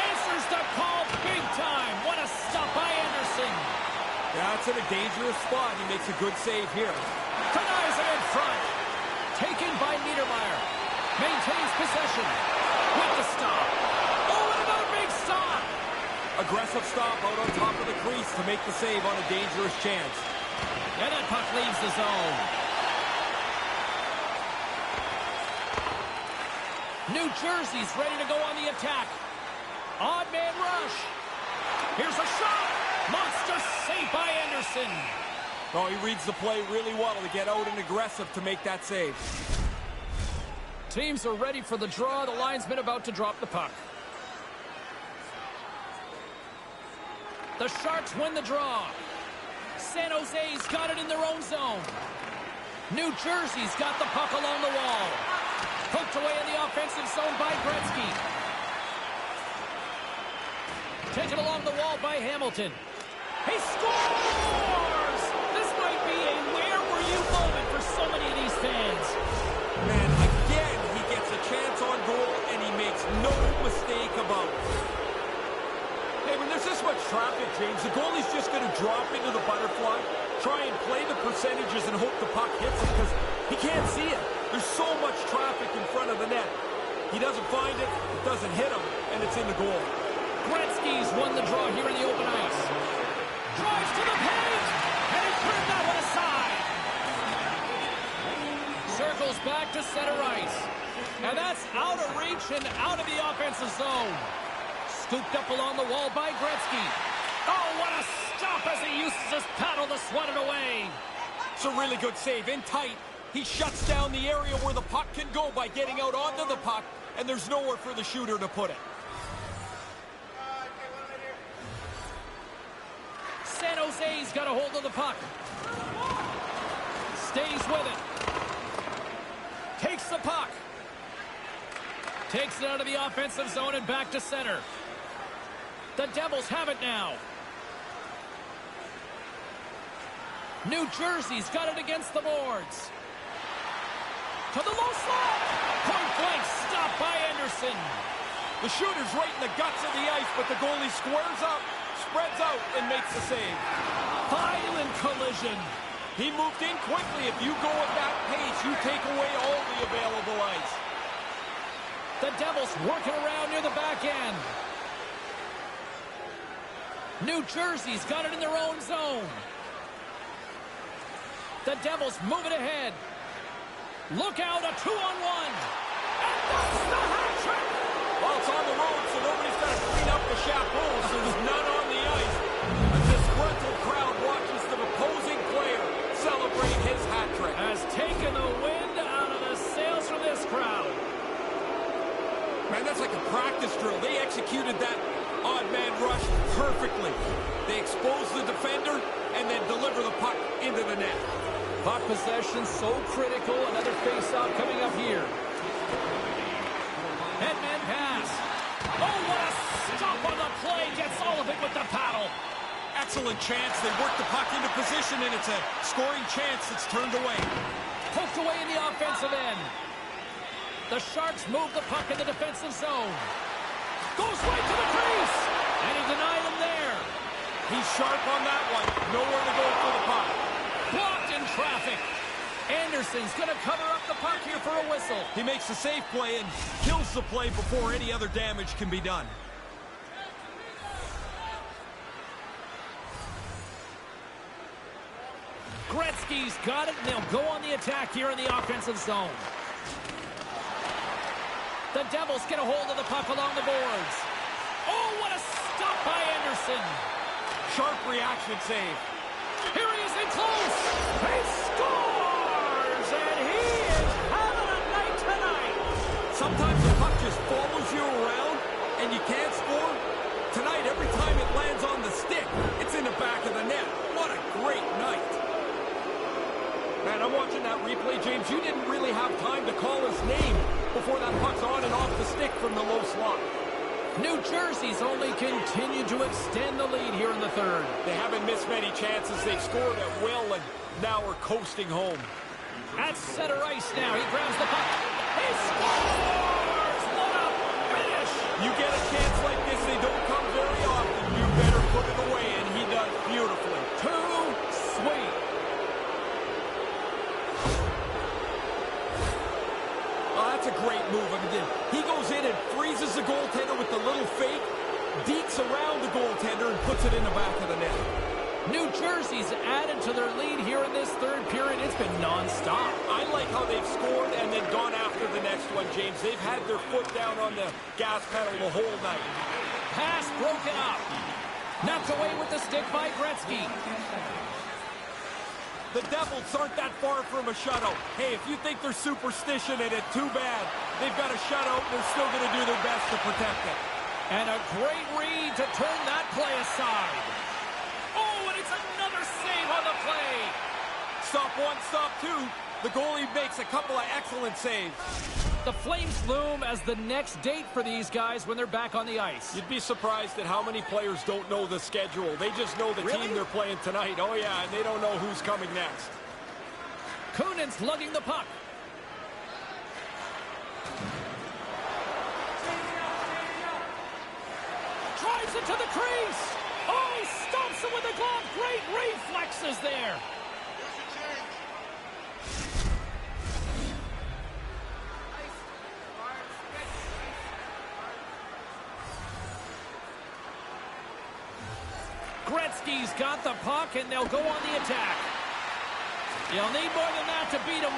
Answers the call big time. What a stop by Anderson. Yeah, it's in a dangerous spot. He makes a good save here. Denies it in front. Taken by Niedermeyer. Maintains possession. With the stop. Oh, and another big stop. Aggressive stop out on top of the crease to make the save on a dangerous chance. And that puck leaves the zone. New Jersey's ready to go on the attack. Odd man rush. Here's a shot. Monster save by Anderson. Oh, he reads the play really well to get out and aggressive to make that save. Teams are ready for the draw. The linesman about to drop the puck. The Sharks win the draw. San Jose's got it in their own zone. New Jersey's got the puck along the wall. Poked away in the offensive zone by Gretzky. Taken along the wall by Hamilton. He scores! This might be a where were you moment for so many of these fans. Man, again, he gets a chance on goal, and he makes no mistake about it. Hey, when there's this much traffic, James, the goalie's just going to drop into the butterfly, try and play the percentages and hope the puck hits him because he can't see it. There's so much traffic in front of the net. He doesn't find it, it doesn't hit him, and it's in the goal. Gretzky's won the draw here in the open ice. Drives to the paint, and he turned that one aside. Circles back to center ice. And that's out of reach and out of the offensive zone. Scooped up along the wall by Gretzky. Oh, what a stop as he uses his paddle to swat it away. It's a really good save. In tight, he shuts down the area where the puck can go by getting out onto the puck, and there's nowhere for the shooter to put it. San Jose's got a hold of the puck. Stays with it. Takes the puck. Takes it out of the offensive zone and back to center. The Devils have it now. New Jersey's got it against the boards. To the low slot. Point blank stop by Anderson. The shooter's right in the guts of the ice, but the goalie squares up, spreads out, and makes the save. Violent collision. He moved in quickly. If you go at that pace, you take away all the available ice. The Devils working around near the back end. New Jersey's got it in their own zone. The Devils move it ahead. Look out, a 2-on-1. And that's the hat trick. Well, it's on the road, so nobody's got to clean up the chapeaus. There's none on the ice. A disgruntled crowd watches the opposing player celebrate his hat trick. Has taken the wind out of the sails from this crowd. Man, that's like a practice drill. They executed that odd man rush perfectly. They expose the defender and then deliver the puck into the net. Puck possession so critical. Another face-off coming up here. Headman pass. Oh, what a stop on the play. Gets all of it with the paddle. Excellent chance. They work the puck into position, and it's a scoring chance that's turned away. Poked away in the offensive end. The Sharks move the puck in the defensive zone. Goes right to the crease. And he denied him there. He's sharp on that one. Nowhere to go for the puck. Blocked in traffic. Anderson's going to cover up the puck here for a whistle. He makes the safe play and kills the play before any other damage can be done. Gretzky's got it, and they'll go on the attack here in the offensive zone. The Devils get a hold of the puck along the boards. Oh, what a stop by Anderson. Sharp reaction save. Here he is in close. He scores, and he is having a night tonight. Sometimes the puck just follows you around, and you can't score. Tonight, every time it lands on the stick, it's in the back of the net. What a great night. Man, I'm watching that replay, James. You didn't really have time to call his name before that puck's on and off the stick from the low slot. New Jersey's only continued to extend the lead here in the third. They haven't missed many chances. They've scored at will, and now we're coasting home. At center ice now, he grabs the puck. He scores! What a finish! You get a chance like this, they don't come very often. You better put it away, and he does beautifully. Too sweet. Oh, that's a great move. I mean, he goes in and freezes the goaltender with the little fake, deeks around the goaltender, and puts it in the back of the net. New Jersey's added to their lead here in this third period. It's been nonstop. I like how they've scored and then gone after the next one, James. They've had their foot down on the gas pedal the whole night. Pass broken up. Knocked away with the stick by Gretzky. The Devils aren't that far from a shutout. Hey, if you think they're superstition in it, too bad. They've got a shutout, and they're still going to do their best to protect it. And a great read to turn that play aside. Oh, and it's another save on the play. Stop one, stop two. The goalie makes a couple of excellent saves. The Flames loom as the next date for these guys when they're back on the ice. You'd be surprised at how many players don't know the schedule. They just know the team they're playing tonight. Oh, yeah, and they don't know who's coming next. Kunin's lugging the puck. Tries drives it to the crease. Oh, he stomps it with the glove. Great reflexes there. Gretzky's got the puck, and they'll go on the attack. You'll need more than that to beat them.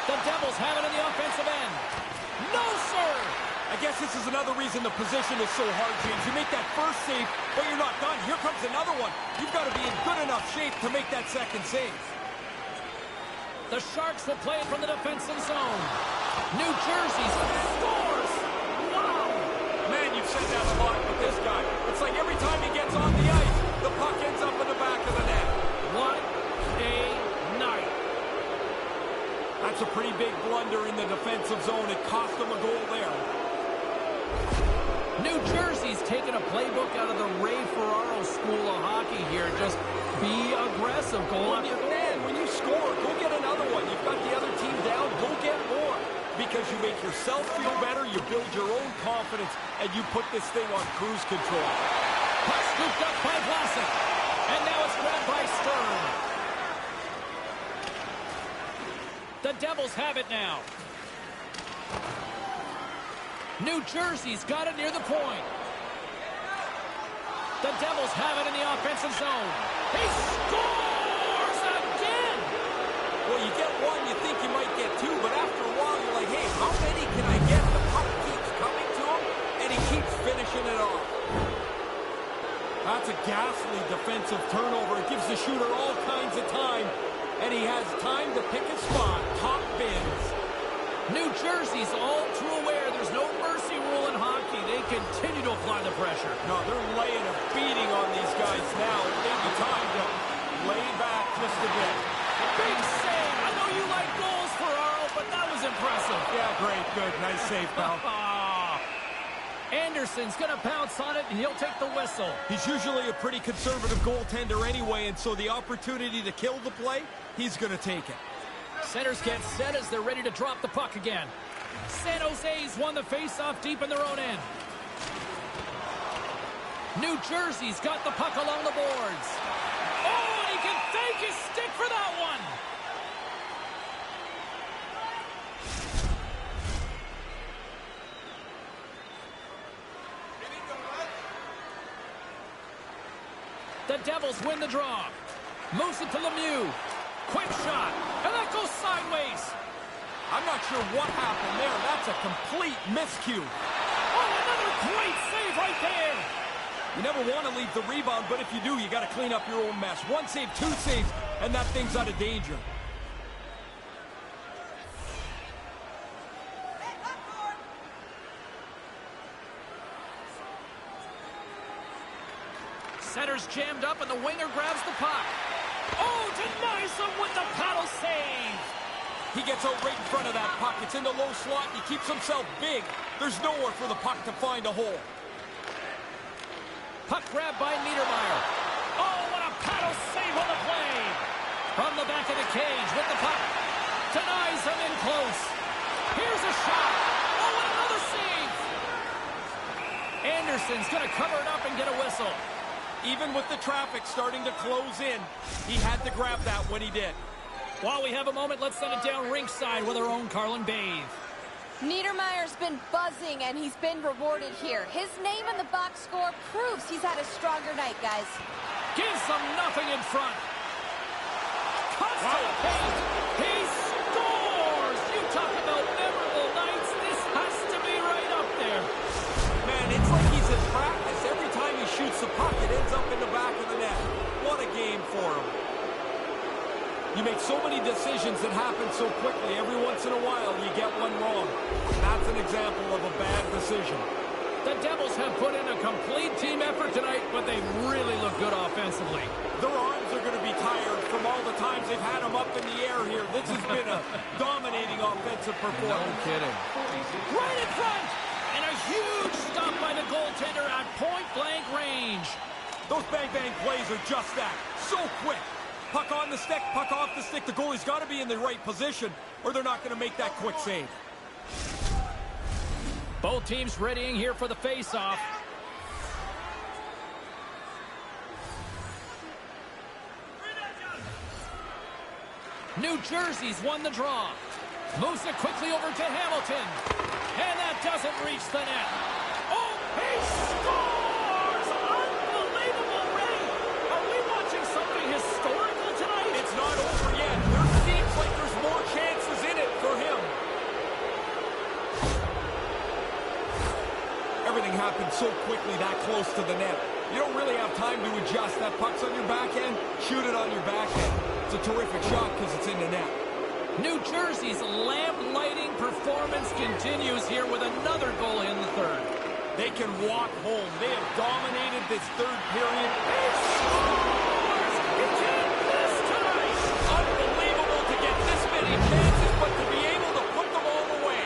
The Devils have it in the offensive end. No, sir! I guess this is another reason the position is so hard, James. You make that first save, but you're not done. Here comes another one. You've got to be in good enough shape to make that second save. The Sharks will play it from the defensive zone. New Jersey scores! Wow! Man, you've said that a lot with this guy. It's like every time he gets on the ice, the puck ends up in the back of the net. What a night. That's a pretty big blunder in the defensive zone. It cost him a goal there. New Jersey's taking a playbook out of the Ray Ferraro school of hockey here. Just be aggressive. Goal after goal. Man, when you score, go get another one. You've got the other team down. Go get more. Because you make yourself feel better, you build your own confidence, and you put this thing on cruise control. Puck scooped up by Vlasic. And now it's grabbed by Stern. The Devils have it now. New Jersey's got it near the point. The Devils have it in the offensive zone. He scores again! Well, you get one, you think you might get two, but after a while, you're like, hey, how many can I get? The puck keeps coming to him, and he keeps finishing it off. That's a ghastly defensive turnover. It gives the shooter all kinds of time, and he has time to pick a spot. Top bins. New Jersey's all too aware there's no mercy rule in hockey. They continue to apply the pressure. No, they're laying a beating on these guys now. It may be time to lay back just a bit. Big save. I know you like goals, Ferraro, but that was impressive. Yeah, great, good. Nice save, pal. Anderson's going to pounce on it, and he'll take the whistle. He's usually a pretty conservative goaltender anyway, and so the opportunity to kill the play, he's going to take it. Centers get set as they're ready to drop the puck again. San Jose's won the faceoff deep in their own end. New Jersey's got the puck along the boards. Oh, and he can thank his stick for that one. The Devils win the draw. Moves it to Lemieux. Quick shot, and that goes sideways. I'm not sure what happened there. That's a complete miscue. Oh, another great save right there. You never want to leave the rebound, but if you do, you got to clean up your own mess. One save, two saves, and that thing's out of danger. Center's jammed up, and the winger grabs the puck. Oh, denies him with the paddle save. He gets out right in front of that puck. It's in the low slot. He keeps himself big. There's nowhere for the puck to find a hole. Puck grabbed by Niedermeyer. Oh, what a paddle save on the play. From the back of the cage with the puck. Denies him in close. Here's a shot. Oh, and another save. Anderson's going to cover it up and get a whistle. Even with the traffic starting to close in, he had to grab that when he did. While we have a moment, let's send it down ringside with our own Carlin Bathe. Niedermeyer's been buzzing, and he's been rewarded here. His name in the box score proves he's had a stronger night, guys. Gives them nothing in front. Cuts to the paint. He scores! You talk about memorable nights. This has to be right up there. Man, it's like he's in practice. Every time he shoots the puck, it ends up in the back of the net. What a game for him. You make so many decisions that happen so quickly. Every once in a while, you get one wrong. That's an example of a bad decision. The Devils have put in a complete team effort tonight, but they really look good offensively. Their arms are going to be tired from all the times they've had them up in the air here. This has been a dominating offensive performance. No kidding. Right in front! And a huge stop by the goaltender at point-blank range. Those bang-bang plays are just that. So quick. Puck on the stick, puck off the stick. The goalie's got to be in the right position, or they're not going to make that quick save. Both teams readying here for the face-off. New Jersey's won the draw. Moves it quickly over to Hamilton. And that doesn't reach the net. Oh, he scores! Unbelievable, Ray! Are we watching something historical tonight? It's not over yet. There seems like there's more chances in it for him. Everything happened so quickly that close to the net. You don't really have time to adjust. That puck's on your backhand, shoot it on your backhand. It's a terrific shot because it's in the net. New Jersey's lamp-lighting performance continues here with another goal in the third. They can walk home. They have dominated this third period. He scores! He can't miss tonight! Unbelievable to get this many chances, but to be able to put them all away.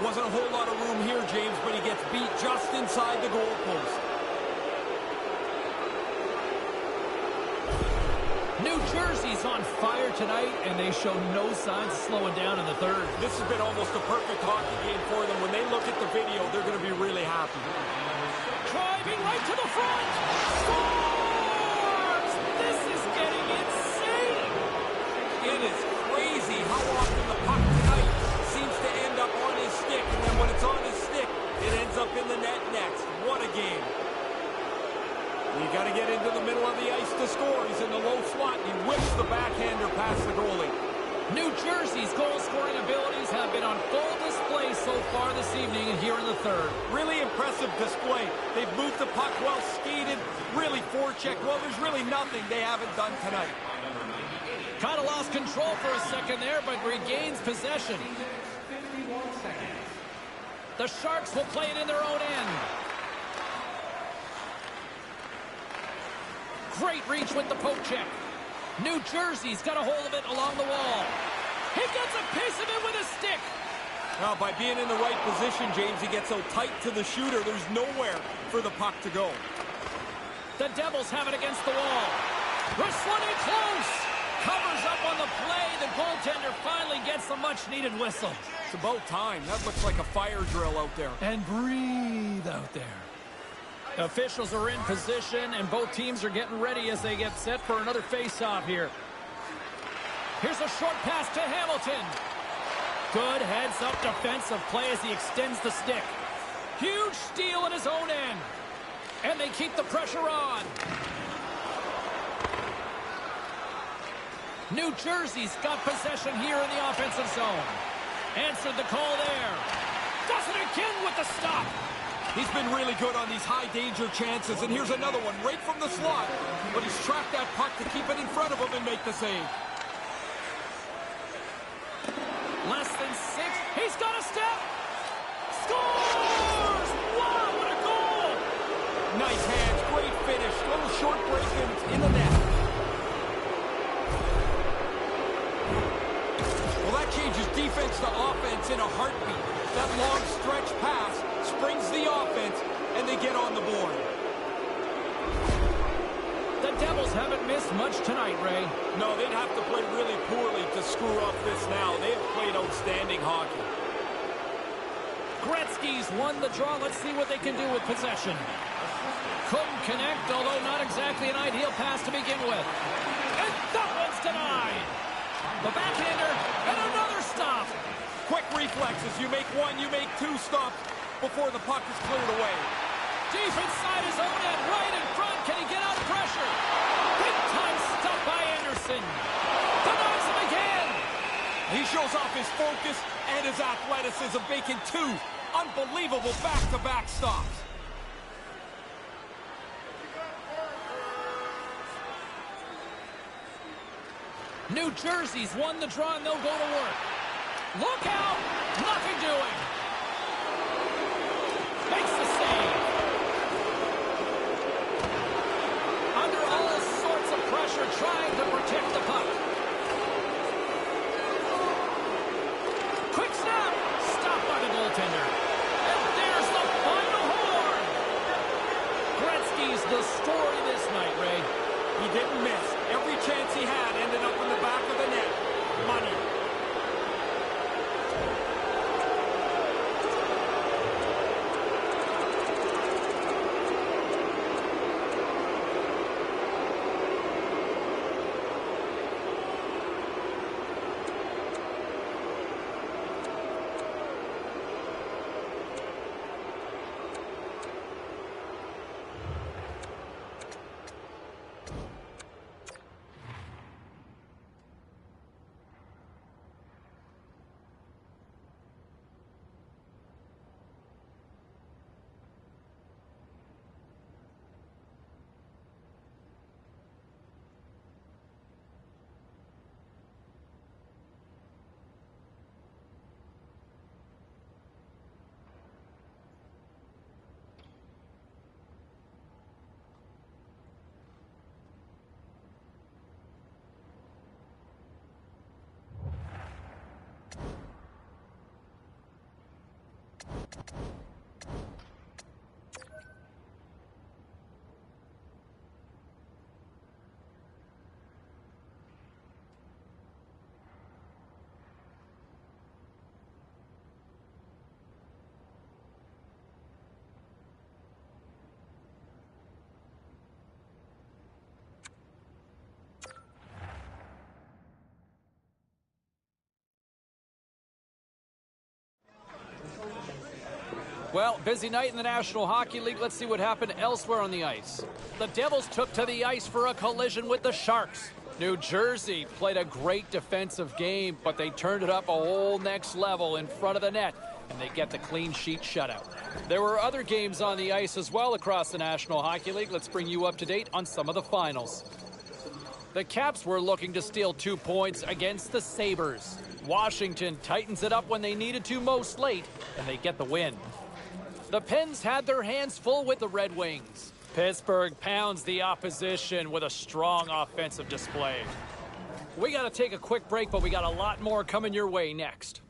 Wasn't a whole lot of room here, James, but he gets beat just inside the goalpost. New Jersey's on fire tonight, and they show no signs of slowing down in the third. This has been almost a perfect hockey game for them. When they look at the video, they're going to be really happy. Driving right to the front! Scores! This is getting insane! It is crazy how often the puck tonight seems to end up on his stick, and then when it's on his stick, it ends up in the net next. What a game. You got to get into the middle of the ice to score. He's in the low slot. He whips the backhander past the goalie. New Jersey's goal-scoring abilities have been on full display so far this evening and here in the third. Really impressive display. They've moved the puck well, skated, really forechecked. Well, there's really nothing they haven't done tonight. Kind of lost control for a second there, but regains possession. The Sharks will play it in their own end. Great reach with the poke check. New Jersey's got a hold of it along the wall. He gets a piece of it with a stick. Now, by being in the right position, James, he gets so tight to the shooter, there's nowhere for the puck to go. The Devils have it against the wall. Wrestling in close. Covers up on the play. The goaltender finally gets the much-needed whistle. It's about time. That looks like a fire drill out there. And breathe out there. Officials are in position, and both teams are getting ready as they get set for another face-off here. Here's a short pass to Hamilton. Good heads-up defensive play as he extends the stick. Huge steal at his own end. And they keep the pressure on. New Jersey's got possession here in the offensive zone. Answered the call there. Does it again with the stop. He's been really good on these high-danger chances, and here's another one right from the slot. But he's tracked that puck to keep it in front of him and make the save. Less than 6. He's got a step. Scores! Wow, what a goal! Nice hands, great finish. Little short break in the net. Well, that changes defense to offense in a heartbeat. That long stretch pass springs the offense, and they get on the board. The Devils haven't missed much tonight, Ray. No, they'd have to play really poorly to screw up this now. They've played outstanding hockey. Gretzky's won the draw. Let's see what they can do with possession. Couldn't connect, although not exactly an ideal pass to begin with. And that one's denied. The backhander, and another stop. Quick reflexes. You make one, you make two stops before the puck is cleared away. Deep inside his own end, right in front. Can he get out of pressure? Big time stop by Anderson. Denies him again. He shows off his focus and his athleticism, making two unbelievable back-to-back stops. New Jersey's won the draw, and they'll go to work. Look out! Nothing doing. Makes the save. Under all sorts of pressure, trying to protect the puck. Quick snap! Stopped by the goaltender. And there's the final horn! Gretzky's the story this night, Ray. He didn't miss. Every chance he had ended up in the back of the net. Money. Well, busy night in the National Hockey League. Let's see what happened elsewhere on the ice. The Devils took to the ice for a collision with the Sharks. New Jersey played a great defensive game, but they turned it up a whole next level in front of the net, and they get the clean sheet shutout. There were other games on the ice as well across the National Hockey League. Let's bring you up to date on some of the finals. The Caps were looking to steal 2 points against the Sabres. Washington tightens it up when they needed to most late, and they get the win. The Pens had their hands full with the Red Wings. Pittsburgh pounds the opposition with a strong offensive display. We got to take a quick break, but we got a lot more coming your way next.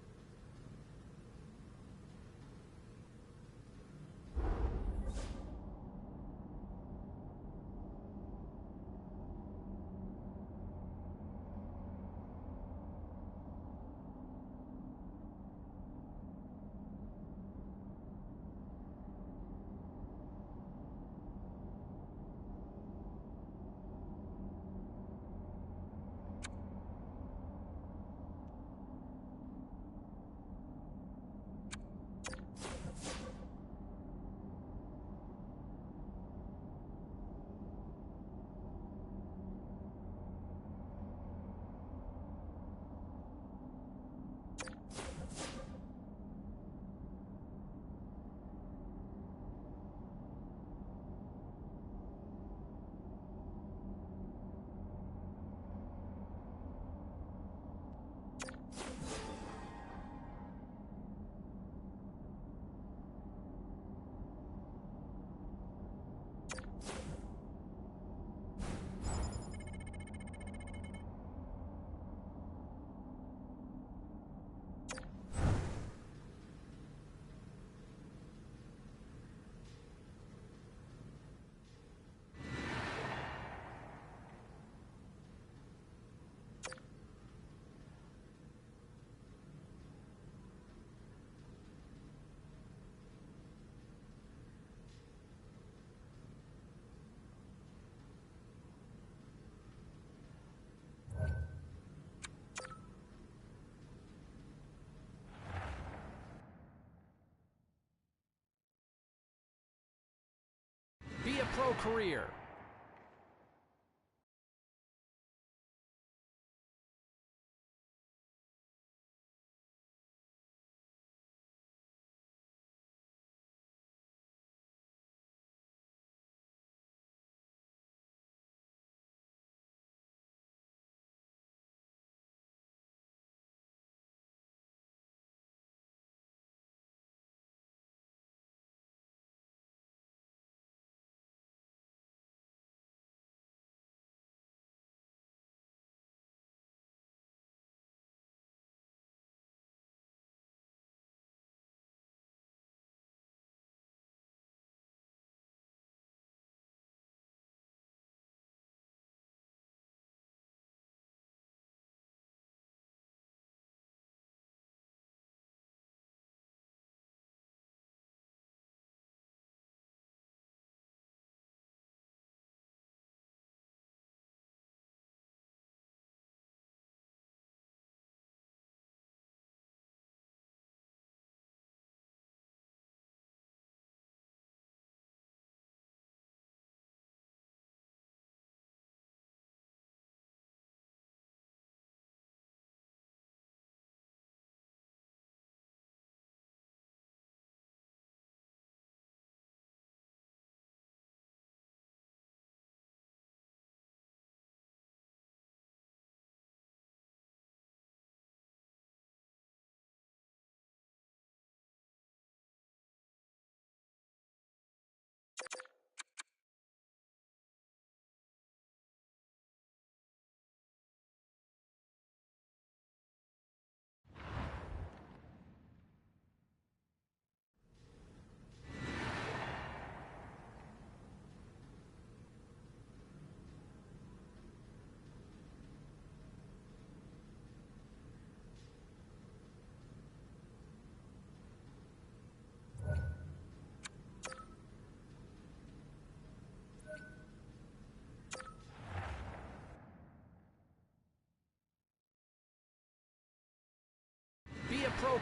Be a pro career.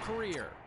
career.